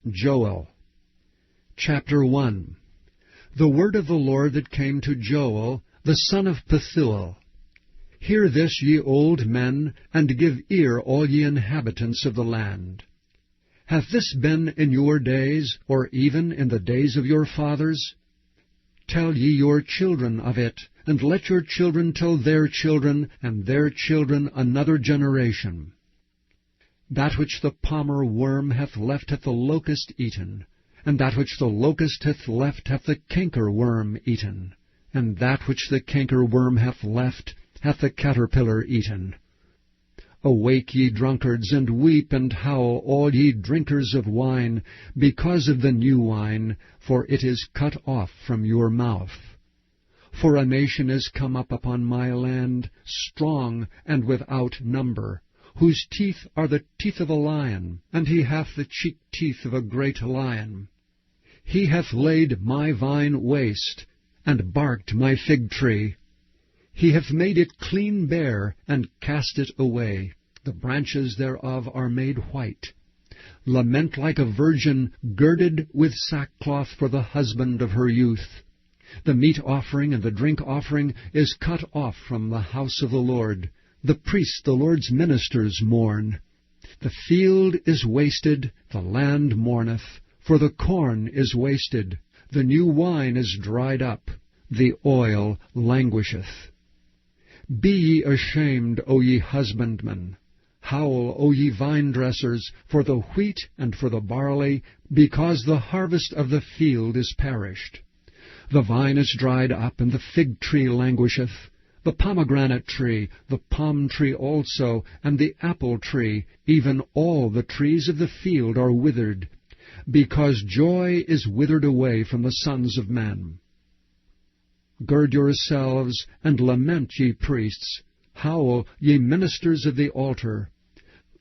Joel. Chapter 1. The word of the Lord that came to Joel, the son of Pethuel. Hear this, ye old men, and give ear, all ye inhabitants of the land. Hath this been in your days, or even in the days of your fathers? Tell ye your children of it, and let your children tell their children, and their children another generation. That which the palmer worm hath left hath the locust eaten, and that which the locust hath left hath the canker worm eaten, and that which the canker worm hath left hath the caterpillar eaten. Awake, ye drunkards, and weep and howl, all ye drinkers of wine, because of the new wine, for it is cut off from your mouth. For a nation is come up upon my land, strong and without number, whose teeth are the teeth of a lion, and he hath the cheek teeth of a great lion. He hath laid my vine waste, and barked my fig tree. He hath made it clean bare, and cast it away. The branches thereof are made white. Lament like a virgin girded with sackcloth for the husband of her youth. The meat offering and the drink offering is cut off from the house of the Lord. The priests, the Lord's ministers, mourn. The field is wasted, the land mourneth, for the corn is wasted. The new wine is dried up, the oil languisheth. Be ye ashamed, O ye husbandmen. Howl, O ye vine-dressers, for the wheat and for the barley, because the harvest of the field is perished. The vine is dried up, and the fig tree languisheth. The pomegranate tree, the palm tree also, and the apple tree, even all the trees of the field are withered, because joy is withered away from the sons of men. Gird yourselves, and lament, ye priests. Howl, ye ministers of the altar.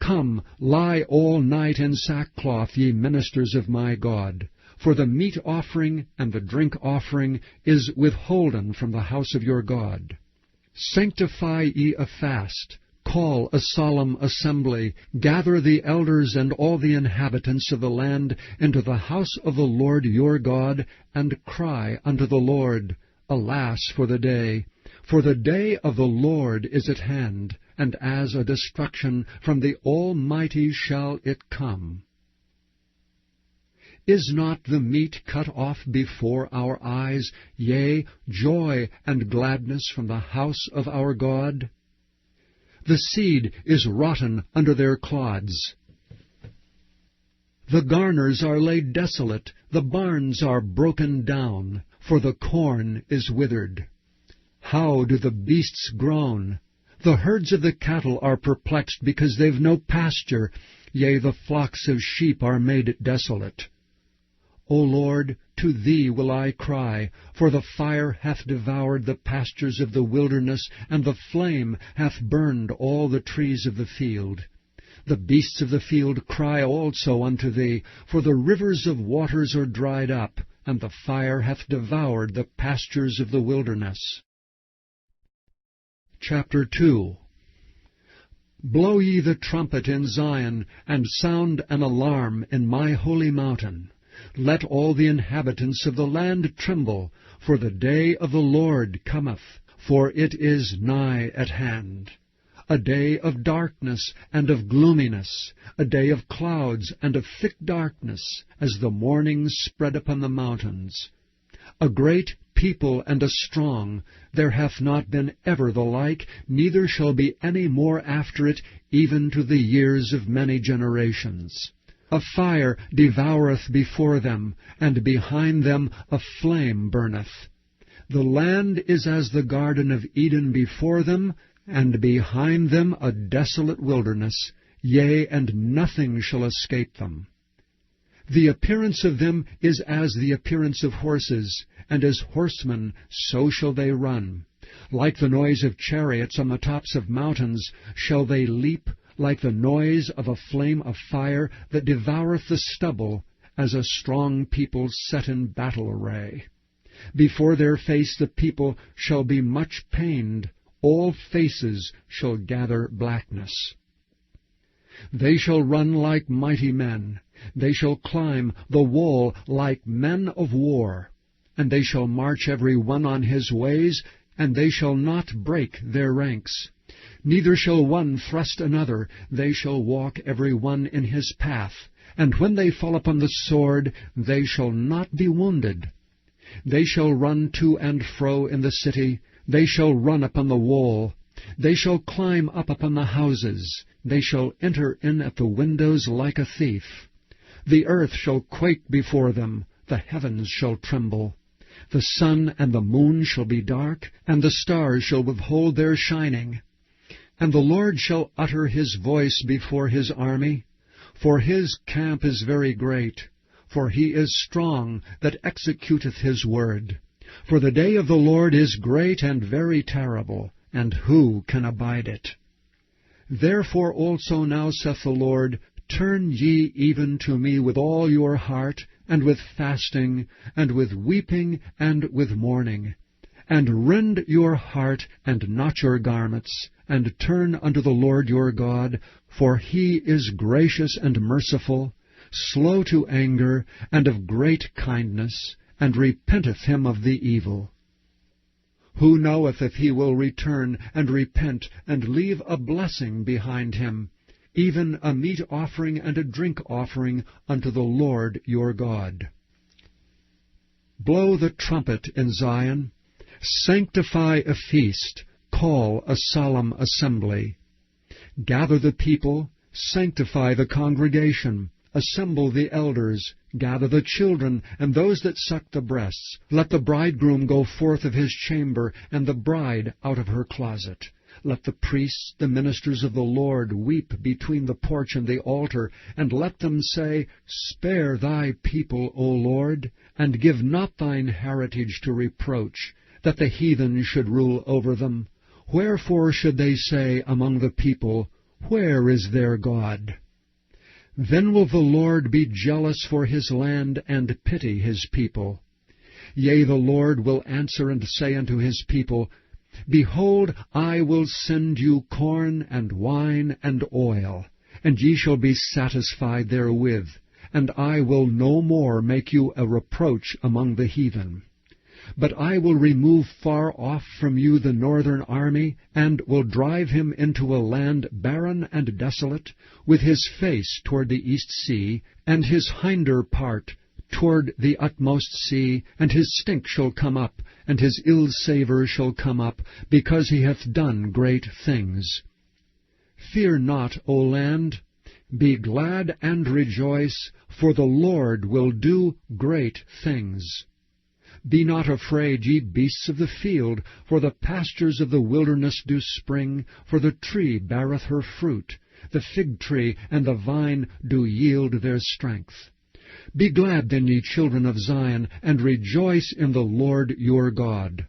Come, lie all night in sackcloth, ye ministers of my God. For the meat offering and the drink offering is withholden from the house of your God. Sanctify ye a fast, call a solemn assembly, gather the elders and all the inhabitants of the land into the house of the Lord your God, and cry unto the Lord, Alas for the day of the Lord is at hand, and as a destruction from the Almighty shall it come. Is not the meat cut off before our eyes, yea, joy and gladness from the house of our God? The seed is rotten under their clods. The garners are laid desolate, the barns are broken down, for the corn is withered. How do the beasts groan? The herds of the cattle are perplexed, because they've no pasture, yea, the flocks of sheep are made desolate. O Lord, to Thee will I cry, for the fire hath devoured the pastures of the wilderness, and the flame hath burned all the trees of the field. The beasts of the field cry also unto Thee, for the rivers of waters are dried up, and the fire hath devoured the pastures of the wilderness. Chapter 2. Blow ye the trumpet in Zion, and sound an alarm in my holy mountain. Let all the inhabitants of the land tremble, for the day of the Lord cometh, for it is nigh at hand. A day of darkness and of gloominess, a day of clouds and of thick darkness, as the morning spread upon the mountains. A great people and a strong, there hath not been ever the like, neither shall be any more after it, even to the years of many generations. A fire devoureth before them, and behind them a flame burneth. The land is as the Garden of Eden before them, and behind them a desolate wilderness, yea, and nothing shall escape them. The appearance of them is as the appearance of horses, and as horsemen so shall they run. Like the noise of chariots on the tops of mountains shall they leap, like the noise of a flame of fire that devoureth the stubble, as a strong people set in battle array. Before their face the people shall be much pained, all faces shall gather blackness. They shall run like mighty men, They shall climb the wall like men of war, and they shall march every one on his ways, and they shall not break their ranks. Neither shall one thrust another, they shall walk every one in his path. And when they fall upon the sword, they shall not be wounded. They shall run to and fro in the city, they shall run upon the wall. They shall climb up upon the houses, they shall enter in at the windows like a thief. The earth shall quake before them, the heavens shall tremble. The sun and the moon shall be dark, and the stars shall withhold their shining. And the Lord shall utter his voice before his army, for his camp is very great, for he is strong that executeth his word. For the day of the Lord is great and very terrible, and who can abide it? Therefore also now saith the Lord, turn ye even to me with all your heart, and with fasting, and with weeping, and with mourning. And rend your heart, and not your garments, and turn unto the Lord your God, for he is gracious and merciful, slow to anger, and of great kindness, and repenteth him of the evil. Who knoweth if he will return and repent, and leave a blessing behind him, even a meat offering and a drink offering unto the Lord your God? Blow the trumpet in Zion, sanctify a feast, call a solemn assembly. Gather the people, sanctify the congregation, assemble the elders, gather the children, and those that suck the breasts. Let the bridegroom go forth of his chamber, and the bride out of her closet. Let the priests, the ministers of the Lord, weep between the porch and the altar, and let them say, Spare thy people, O Lord, and give not thine heritage to reproach, that the heathen should rule over them. Wherefore should they say among the people, Where is their God? Then will the Lord be jealous for his land, and pity his people. Yea, the Lord will answer and say unto his people, Behold, I will send you corn, and wine, and oil, and ye shall be satisfied therewith, and I will no more make you a reproach among the heathen. But I will remove far off from you the northern army, and will drive him into a land barren and desolate, with his face toward the east sea, and his hinder part toward the utmost sea, and his stink shall come up, and his ill savour shall come up, because he hath done great things. Fear not, O land, be glad and rejoice, for the Lord will do great things. Be not afraid, ye beasts of the field, for the pastures of the wilderness do spring, for the tree beareth her fruit, the fig tree and the vine do yield their strength. Be glad then, ye children of Zion, and rejoice in the Lord your God.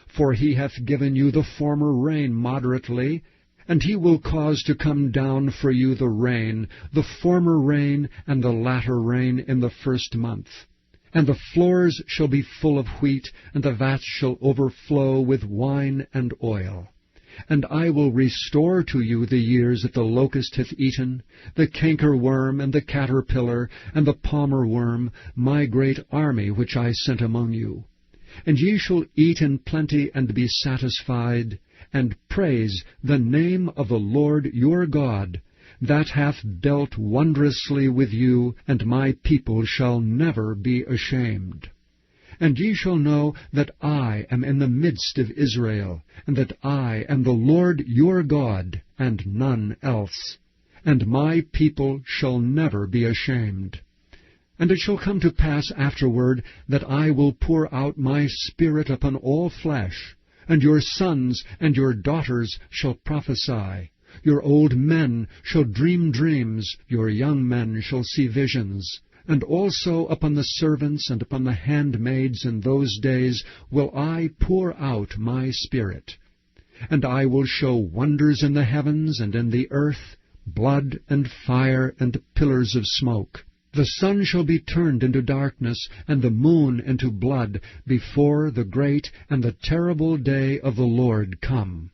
For he hath given you the former rain moderately, and he will cause to come down for you the rain, the former rain and the latter rain in the first month. And the floors shall be full of wheat, and the vats shall overflow with wine and oil. And I will restore to you the years that the locust hath eaten, the cankerworm, and the caterpillar, and the palmer worm, my great army which I sent among you. And ye shall eat in plenty and be satisfied, and praise the name of the Lord your God, that hath dealt wondrously with you, and my people shall never be ashamed. And ye shall know that I am in the midst of Israel, and that I am the Lord your God, and none else. And my people shall never be ashamed. And it shall come to pass afterward that I will pour out my Spirit upon all flesh, and your sons and your daughters shall prophesy. Your old men shall dream dreams, your young men shall see visions. And also upon the servants and upon the handmaids in those days will I pour out my Spirit. And I will show wonders in the heavens and in the earth, blood and fire and pillars of smoke. The sun shall be turned into darkness, and the moon into blood, before the great and the terrible day of the Lord come.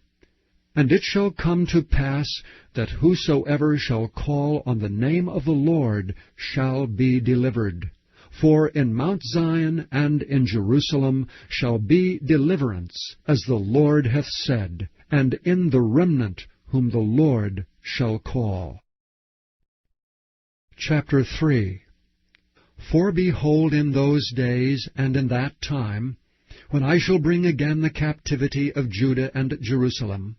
And it shall come to pass that whosoever shall call on the name of the Lord shall be delivered. For in Mount Zion and in Jerusalem shall be deliverance, as the Lord hath said, and in the remnant whom the Lord shall call. Chapter 3. For behold, in those days and in that time, when I shall bring again the captivity of Judah and Jerusalem,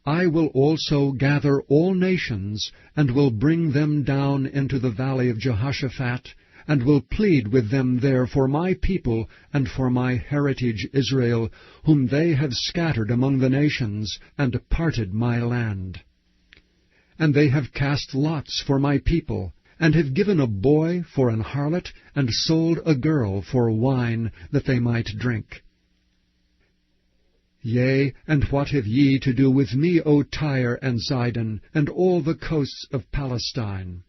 I will also gather all nations, and will bring them down into the valley of Jehoshaphat, and will plead with them there for my people and for my heritage Israel, whom they have scattered among the nations, and parted my land. And they have cast lots for my people, and have given a boy for an harlot, and sold a girl for wine, that they might drink. Yea, and what have ye to do with me, O Tyre and Zidon, and all the coasts of Palestine?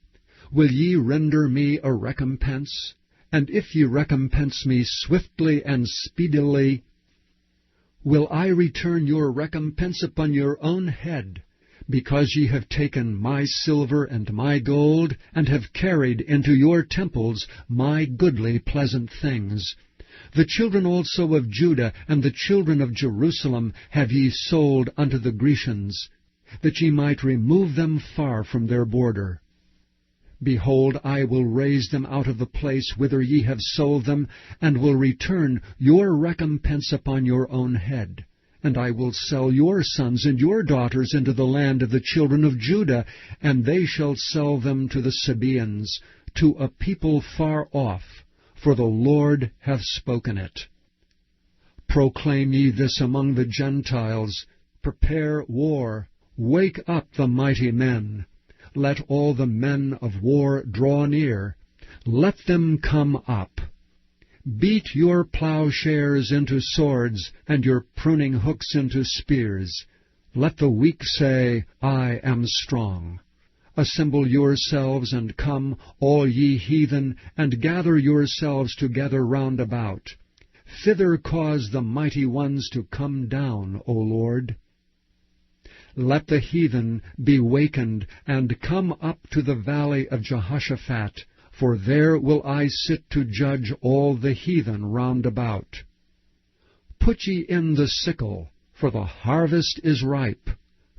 Will ye render me a recompense? And if ye recompense me swiftly and speedily, will I return your recompense upon your own head, because ye have taken my silver and my gold, and have carried into your temples my goodly pleasant things? The children also of Judah and the children of Jerusalem have ye sold unto the Grecians, that ye might remove them far from their border. Behold, I will raise them out of the place whither ye have sold them, and will return your recompense upon your own head. And I will sell your sons and your daughters into the land of the children of Judah, and they shall sell them to the Sabaeans, to a people far off, for the Lord hath spoken it. Proclaim ye this among the Gentiles, prepare war, wake up the mighty men. Let all the men of war draw near, let them come up. Beat your plowshares into swords, and your pruning hooks into spears. Let the weak say, I am strong. Assemble yourselves, and come, all ye heathen, and gather yourselves together round about. Thither cause the mighty ones to come down, O Lord. Let the heathen be wakened, and come up to the valley of Jehoshaphat, for there will I sit to judge all the heathen round about. Put ye in the sickle, for the harvest is ripe.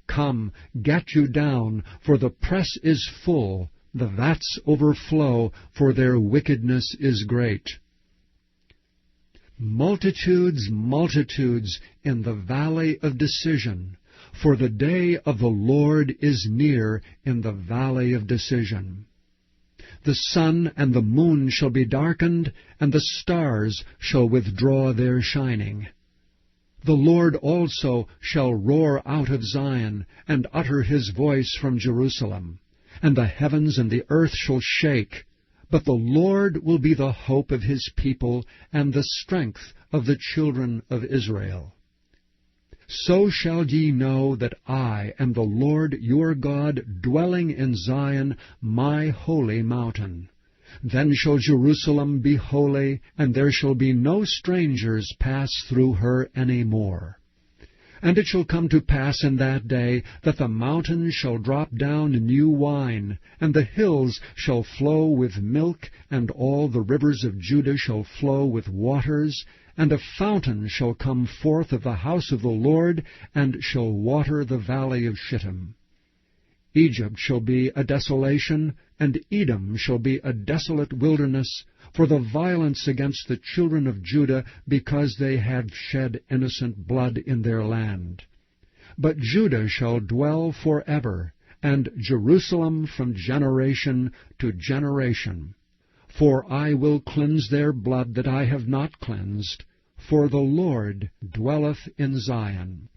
Come, get you down, for the press is full, the vats overflow, for their wickedness is great. Multitudes, multitudes in the valley of decision, for the day of the Lord is near in the valley of decision. The sun and the moon shall be darkened, and the stars shall withdraw their shining. The Lord also shall roar out of Zion, and utter his voice from Jerusalem. And the heavens and the earth shall shake, but the Lord will be the hope of his people, and the strength of the children of Israel. So shall ye know that I am the Lord your God, dwelling in Zion, my holy mountain. Then shall Jerusalem be holy, and there shall be no strangers pass through her any more. And it shall come to pass in that day that the mountains shall drop down new wine, and the hills shall flow with milk, and all the rivers of Judah shall flow with waters, and a fountain shall come forth of the house of the Lord, and shall water the valley of Shittim. Egypt shall be a desolation, and Edom shall be a desolate wilderness, for the violence against the children of Judah, because they had shed innocent blood in their land. But Judah shall dwell forever, and Jerusalem from generation to generation. For I will cleanse their blood that I have not cleansed, for the Lord dwelleth in Zion.